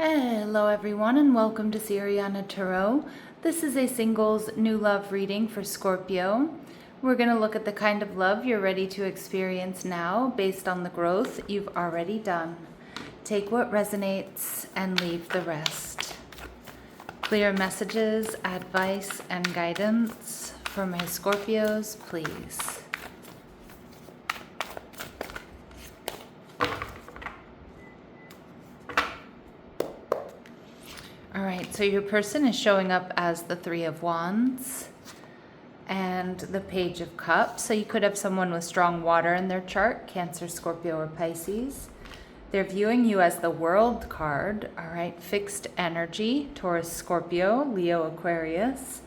Hello everyone and welcome to Siriana Tarot. This is a singles new love reading for Scorpio. We're going to look at the kind of love you're ready to experience now based on the growth you've already done. Take what resonates and leave the rest. Clear messages, advice, and guidance for my Scorpios, please. All right, so your person is showing up as the Three of Wands and the Page of Cups. So you could have someone with strong water in their chart, Cancer, Scorpio, or Pisces. They're viewing you as the World card, all right, fixed energy, Taurus, Scorpio, Leo, Aquarius.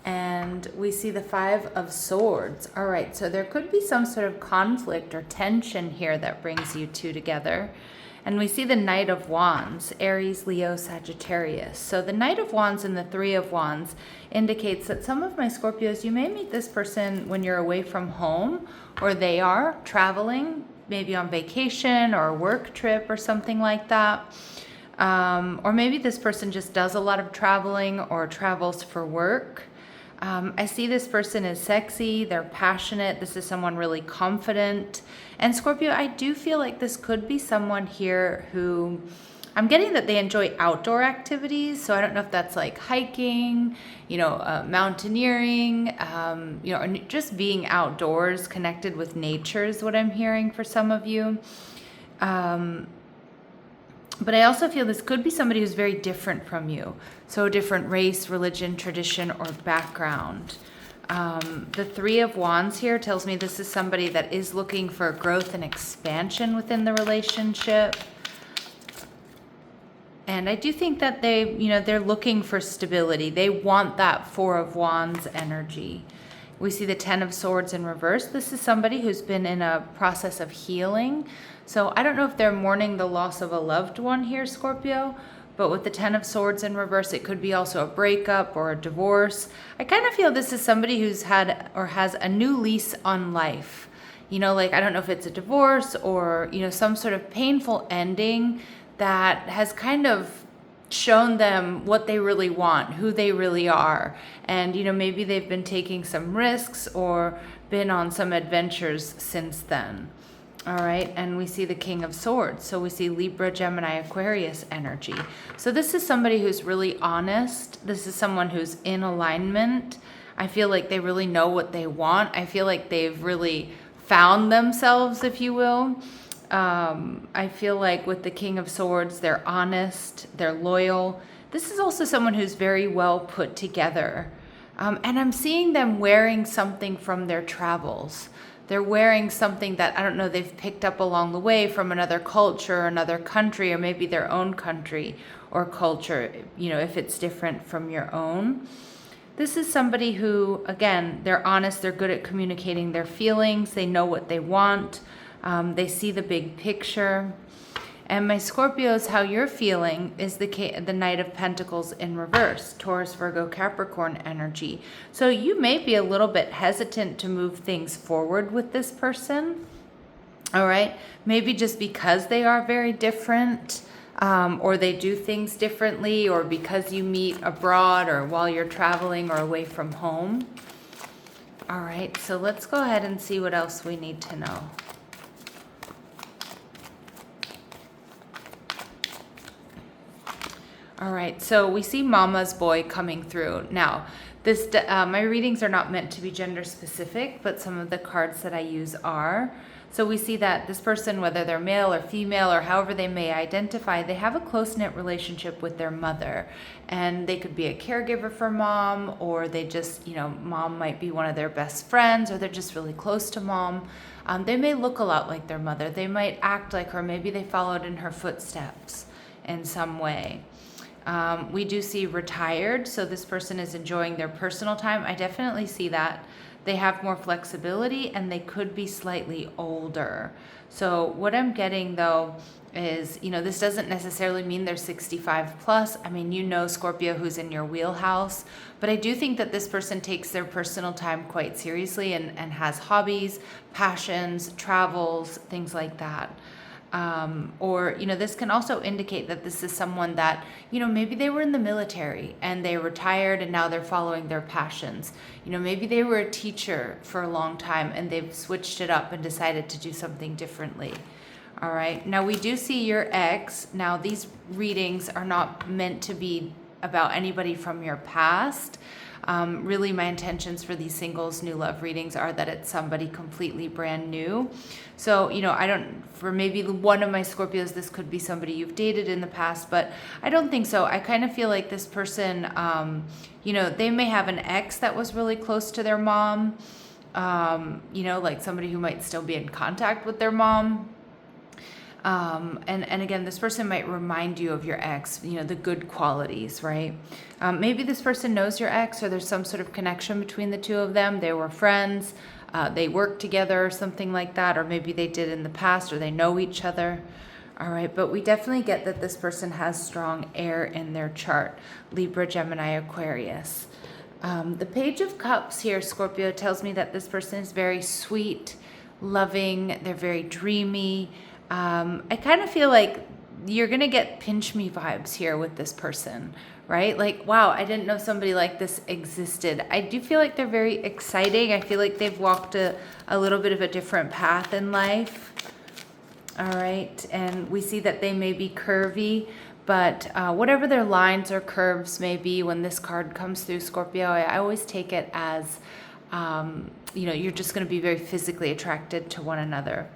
And we see the Five of Swords. All right, so there could be some sort of conflict or tension here that brings you two together. And we see the Knight of Wands, Aries, Leo, Sagittarius. So the Knight of Wands and the Three of Wands indicates that some of my Scorpios, you may meet this person when you're away from home, or they are traveling, maybe on vacation or a work trip or something like that. Or maybe this person just does a lot of traveling or travels for work. I see this person is sexy, they're passionate, this is someone really confident. And Scorpio, I do feel like this could be someone here who, I'm getting that they enjoy outdoor activities. So I don't know if that's like hiking, mountaineering, or just being outdoors, connected with nature is what I'm hearing for some of you. But I also feel this could be somebody who's very different from you. So a different race, religion, tradition, or background. The Three of Wands here tells me this is somebody that is looking for growth and expansion within the relationship. And I do think that they're looking for stability. They want that Four of Wands energy. We see the Ten of Swords in reverse. This is somebody who's been in a process of healing. So I don't know if they're mourning the loss of a loved one here, Scorpio, but with the Ten of Swords in reverse, it could be also a breakup or a divorce. I kind of feel this is somebody who's had or has a new lease on life. I don't know if it's a divorce or, some sort of painful ending that has kind of shown them what they really want, who they really are. And, maybe they've been taking some risks or been on some adventures since then. All right, and we see the King of Swords. So we see Libra, Gemini, Aquarius energy. So this is somebody who's really honest. This is someone who's in alignment. I feel like they really know what they want. I feel like they've really found themselves, if you will. I feel like with the King of Swords, they're honest, they're loyal. This is also someone who's very well put together. And I'm seeing them wearing something from their travels. They're wearing something that, I don't know, they've picked up along the way from another culture, another country, or maybe their own country or culture, if it's different from your own. This is somebody who, again, they're honest, they're good at communicating their feelings, they know what they want, they see the big picture. And my Scorpios, how you're feeling is the Knight of Pentacles in reverse, Taurus, Virgo, Capricorn energy. So you may be a little bit hesitant to move things forward with this person, all right? Maybe just because they are very different, or they do things differently, or because you meet abroad or while you're traveling or away from home. All right, so let's go ahead and see what else we need to know. All right, so we see Mama's Boy coming through. Now, my readings are not meant to be gender specific, but some of the cards that I use are. So we see that this person, whether they're male or female or however they may identify, they have a close-knit relationship with their mother. And they could be a caregiver for mom, or they just, mom might be one of their best friends, or they're just really close to mom. They may look a lot like their mother. They might act like her. Maybe they followed in her footsteps in some way. We do see retired, so this person is enjoying their personal time. I definitely see that. They have more flexibility and they could be slightly older. So what I'm getting though is, this doesn't necessarily mean they're 65 plus. I mean, Scorpio, who's in your wheelhouse, but I do think that this person takes their personal time quite seriously and has hobbies, passions, travels, things like that. Or, this can also indicate that this is someone that, maybe they were in the military and they retired and now they're following their passions. Maybe they were a teacher for a long time and they've switched it up and decided to do something differently. All right. Now we do see your ex. Now these readings are not meant to be about anybody from your past. Really, my intentions for these singles new love readings are that it's somebody completely brand new. So, for maybe one of my Scorpios, this could be somebody you've dated in the past, but I don't think so. I kind of feel like this person, they may have an ex that was really close to their mom, like somebody who might still be in contact with their mom. And again, this person might remind you of your ex, the good qualities, right? Maybe this person knows your ex, or there's some sort of connection between the two of them. They were friends, they worked together or something like that, or maybe they did in the past, or they know each other. All right, but we definitely get that this person has strong air in their chart, Libra, Gemini, Aquarius. The Page of Cups here, Scorpio, tells me that this person is very sweet, loving, they're very dreamy. I kind of feel like you're going to get pinch me vibes here with this person, right? Like, wow, I didn't know somebody like this existed. I do feel like they're very exciting. I feel like they've walked a little bit of a different path in life. All right. And we see that they may be curvy, but whatever their lines or curves may be when this card comes through, Scorpio, I always take it as, you're just going to be very physically attracted to one another.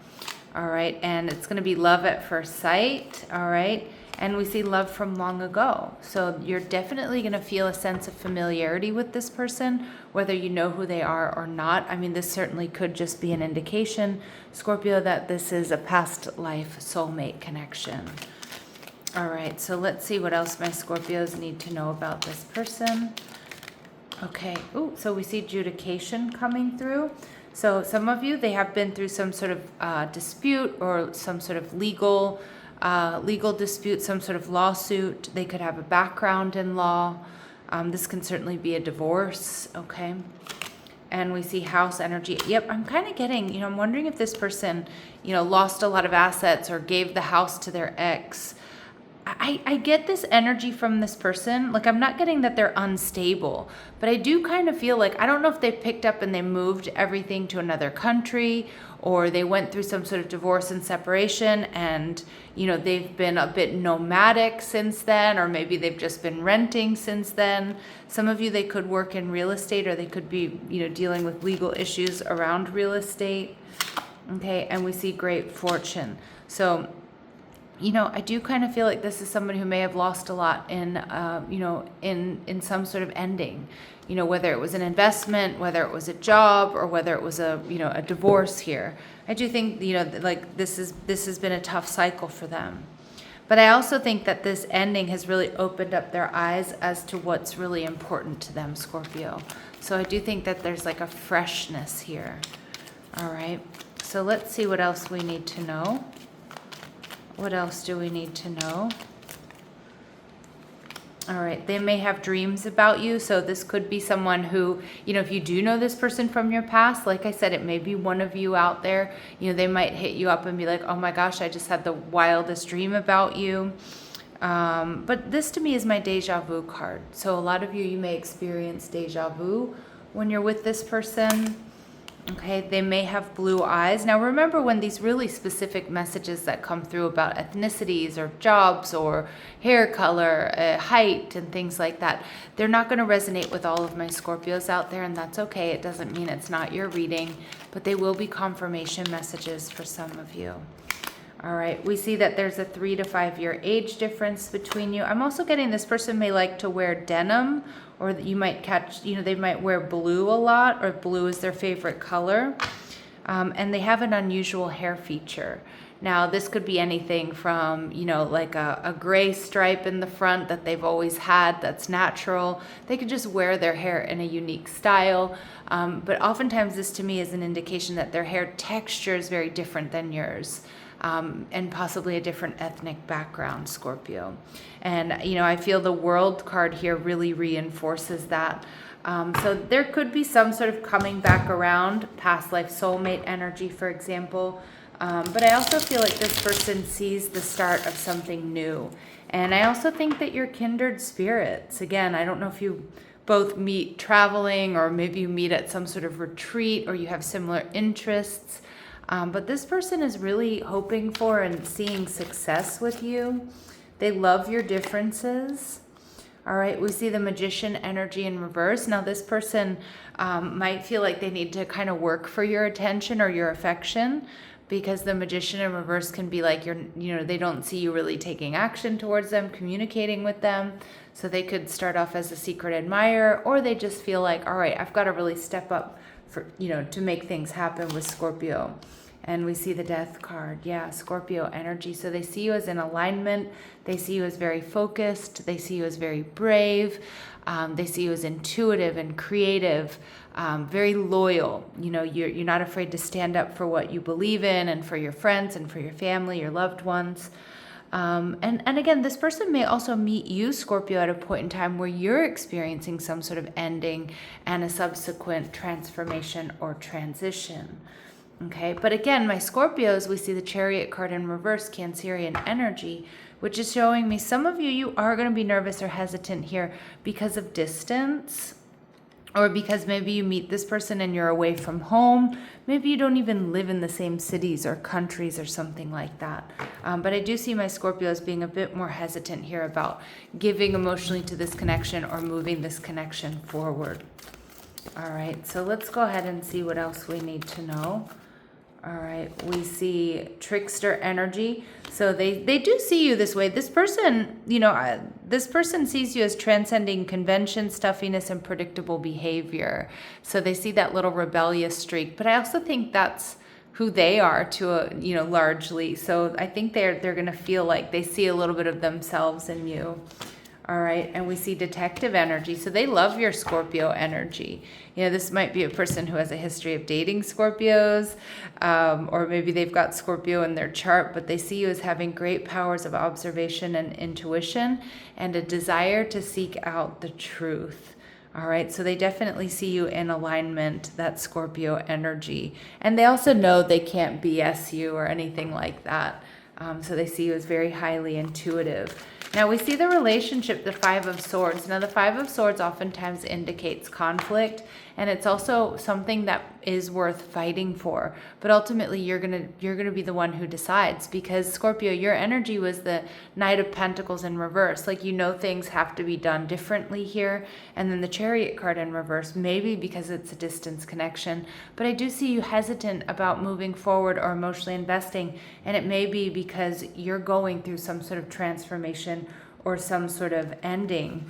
All right, and it's going to be love at first sight, all right? And we see love from long ago. So you're definitely going to feel a sense of familiarity with this person, whether you know who they are or not. I mean, this certainly could just be an indication, Scorpio, that this is a past life soulmate connection. All right, so let's see what else my Scorpios need to know about this person. Okay, so we see adjudication coming through. So some of you, they have been through some sort of dispute or some sort of legal dispute, some sort of lawsuit. They could have a background in law. This can certainly be a divorce, okay? And we see house energy. Yep, I'm kind of getting, I'm wondering if this person, lost a lot of assets or gave the house to their ex. I get this energy from this person. Like, I'm not getting that they're unstable, but I do kind of feel like, I don't know if they picked up and they moved everything to another country, or they went through some sort of divorce and separation and, they've been a bit nomadic since then, or maybe they've just been renting since then. Some of you, they could work in real estate, or they could be, dealing with legal issues around real estate. Okay, and we see great fortune. So, I do kind of feel like this is somebody who may have lost a lot in, in some sort of ending, whether it was an investment, whether it was a job, or whether it was a divorce here. I do think, like this has been a tough cycle for them. But I also think that this ending has really opened up their eyes as to what's really important to them, Scorpio. So I do think that there's like a freshness here. All right. So let's see what else we need to know. What else do we need to know? All right, they may have dreams about you. So this could be someone who, if you do know this person from your past, like I said, it may be one of you out there. They might hit you up and be like, oh my gosh, I just had the wildest dream about you. But this to me is my deja vu card. So a lot of you may experience deja vu when you're with this person. Okay, they may have blue eyes. Now remember, when these really specific messages that come through about ethnicities or jobs or hair color, height and things like that, they're not going to resonate with all of my Scorpios out there, and that's okay. It doesn't mean it's not your reading, but they will be confirmation messages for some of you. All right, we see that there's a 3 to 5 year age difference between you. I'm also getting this person may like to wear denim, or you might catch, they might wear blue a lot, or blue is their favorite color. And they have an unusual hair feature. Now, this could be anything from, like a gray stripe in the front that they've always had that's natural. They could just wear their hair in a unique style. But oftentimes this to me is an indication that their hair texture is very different than yours. And possibly a different ethnic background, Scorpio. And, I feel the World card here really reinforces that. So there could be some sort of coming back around, past life soulmate energy, for example. But I also feel like this person sees the start of something new. And I also think that you're kindred spirits. Again, I don't know if you both meet traveling, or maybe you meet at some sort of retreat, or you have similar interests. But this person is really hoping for and seeing success with you. They love your differences. All right, we see the Magician energy in reverse. Now, this person might feel like they need to kind of work for your attention or your affection, because the Magician in reverse can be like they don't see you really taking action towards them, communicating with them. So they could start off as a secret admirer, or they just feel like, all right, I've got to really step up for to make things happen with Scorpio. And we see the Death card. Yeah, Scorpio energy. So they see you as in alignment. They see you as very focused. They see you as very brave. They see you as intuitive and creative, very loyal. You're not afraid to stand up for what you believe in, and for your friends and for your family, your loved ones. And again, this person may also meet you, Scorpio, at a point in time where you're experiencing some sort of ending and a subsequent transformation or transition. Okay, but again, my Scorpios, we see the Chariot card in reverse, Cancerian energy, which is showing me some of you are going to be nervous or hesitant here because of distance, or because maybe you meet this person and you're away from home. Maybe you don't even live in the same cities or countries or something like that. But I do see my Scorpios being a bit more hesitant here about giving emotionally to this connection or moving this connection forward. All right, so let's go ahead and see what else we need to know. All right, we see trickster energy. So they do see you this way. This person, this person sees you as transcending convention, stuffiness, and predictable behavior. So they see that little rebellious streak. But I also think that's who they are largely. So I think they're going to feel like they see a little bit of themselves in you. All right, and we see detective energy. So they love your Scorpio energy. This might be a person who has a history of dating Scorpios, or maybe they've got Scorpio in their chart, but they see you as having great powers of observation and intuition, and a desire to seek out the truth. All right, so they definitely see you in alignment, that Scorpio energy. And they also know they can't BS you or anything like that. So they see you as very highly intuitive. Now we see the relationship, the Five of Swords. Now the Five of Swords oftentimes indicates conflict, and it's also something that is worth fighting for. But ultimately you're gonna be the one who decides, because Scorpio, your energy was the Knight of Pentacles in reverse. Like, things have to be done differently here. And then the Chariot card in reverse, maybe because it's a distance connection. But I do see you hesitant about moving forward or emotionally investing, and it may be because you're going through some sort of transformation or some sort of ending.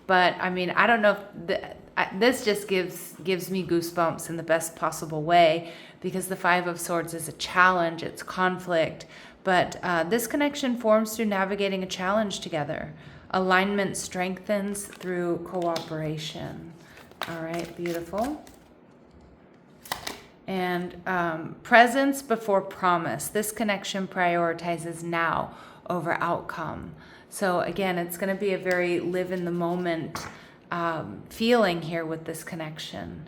But I mean, I don't know if this just gives me goosebumps in the best possible way, because the Five of Swords is a challenge, it's conflict. But this connection forms through navigating a challenge together. Alignment strengthens through cooperation. All right, beautiful. And presence before promise. This connection prioritizes now over outcome. So again, it's going to be a very live in the moment feeling here with this connection.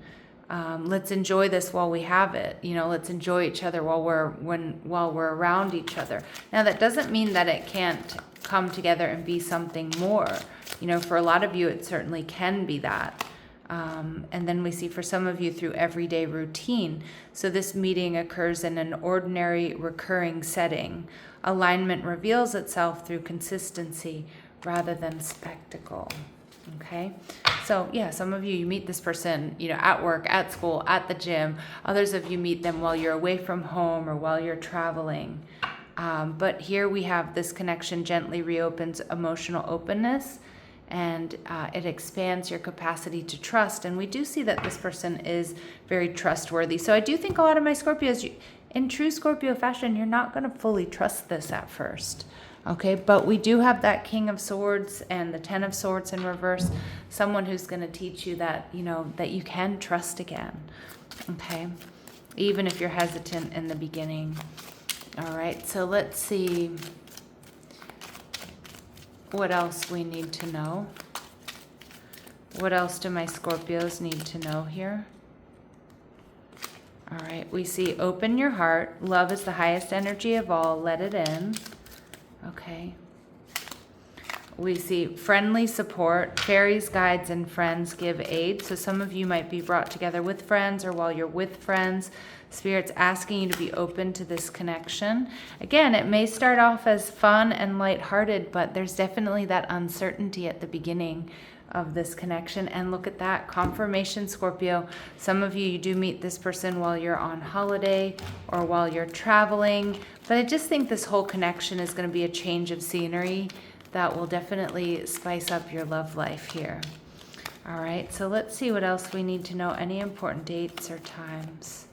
Let's enjoy this while we have it. Let's enjoy each other while we're around each other. Now, that doesn't mean that it can't come together and be something more. For a lot of you, it certainly can be that. And then we see for some of you through everyday routine. So this meeting occurs in an ordinary, recurring setting. Alignment reveals itself through consistency rather than spectacle. Okay, so yeah, some of you meet this person, at work, at school, at the gym. Others of you meet them while you're away from home or while you're traveling. But here we have this connection gently reopens emotional openness, and it expands your capacity to trust. And we do see that this person is very trustworthy. So I do think a lot of my Scorpios, in true Scorpio fashion, you're not going to fully trust this at first. Okay, but we do have that King of Swords and the Ten of Swords in reverse, someone who's going to teach you that, that you can trust again. Okay, even if you're hesitant in the beginning. All right, so let's see what else we need to know. What else do my Scorpios need to know here? All right, we see open your heart. Love is the highest energy of all. Let it in. Okay. We see friendly support. Fairies, guides, and friends give aid. So some of you might be brought together with friends, or while you're with friends, Spirit's asking you to be open to this connection. Again, it may start off as fun and lighthearted, but there's definitely that uncertainty at the beginning of this connection. And look at that confirmation, Scorpio. Some of you do meet this person while you're on holiday or while you're traveling, but I just think this whole connection is going to be a change of scenery that will definitely spice up your love life here. All right, so let's see what else we need to know. Any important dates or times?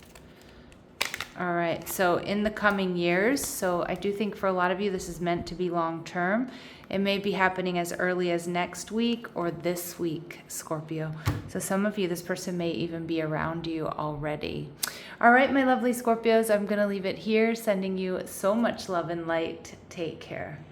All right, so in the coming years, so I do think for a lot of you this is meant to be long term. It may be happening as early as next week or this week, Scorpio. So some of you, this person may even be around you already. All right, my lovely Scorpios, I'm going to leave it here, sending you so much love and light. Take care.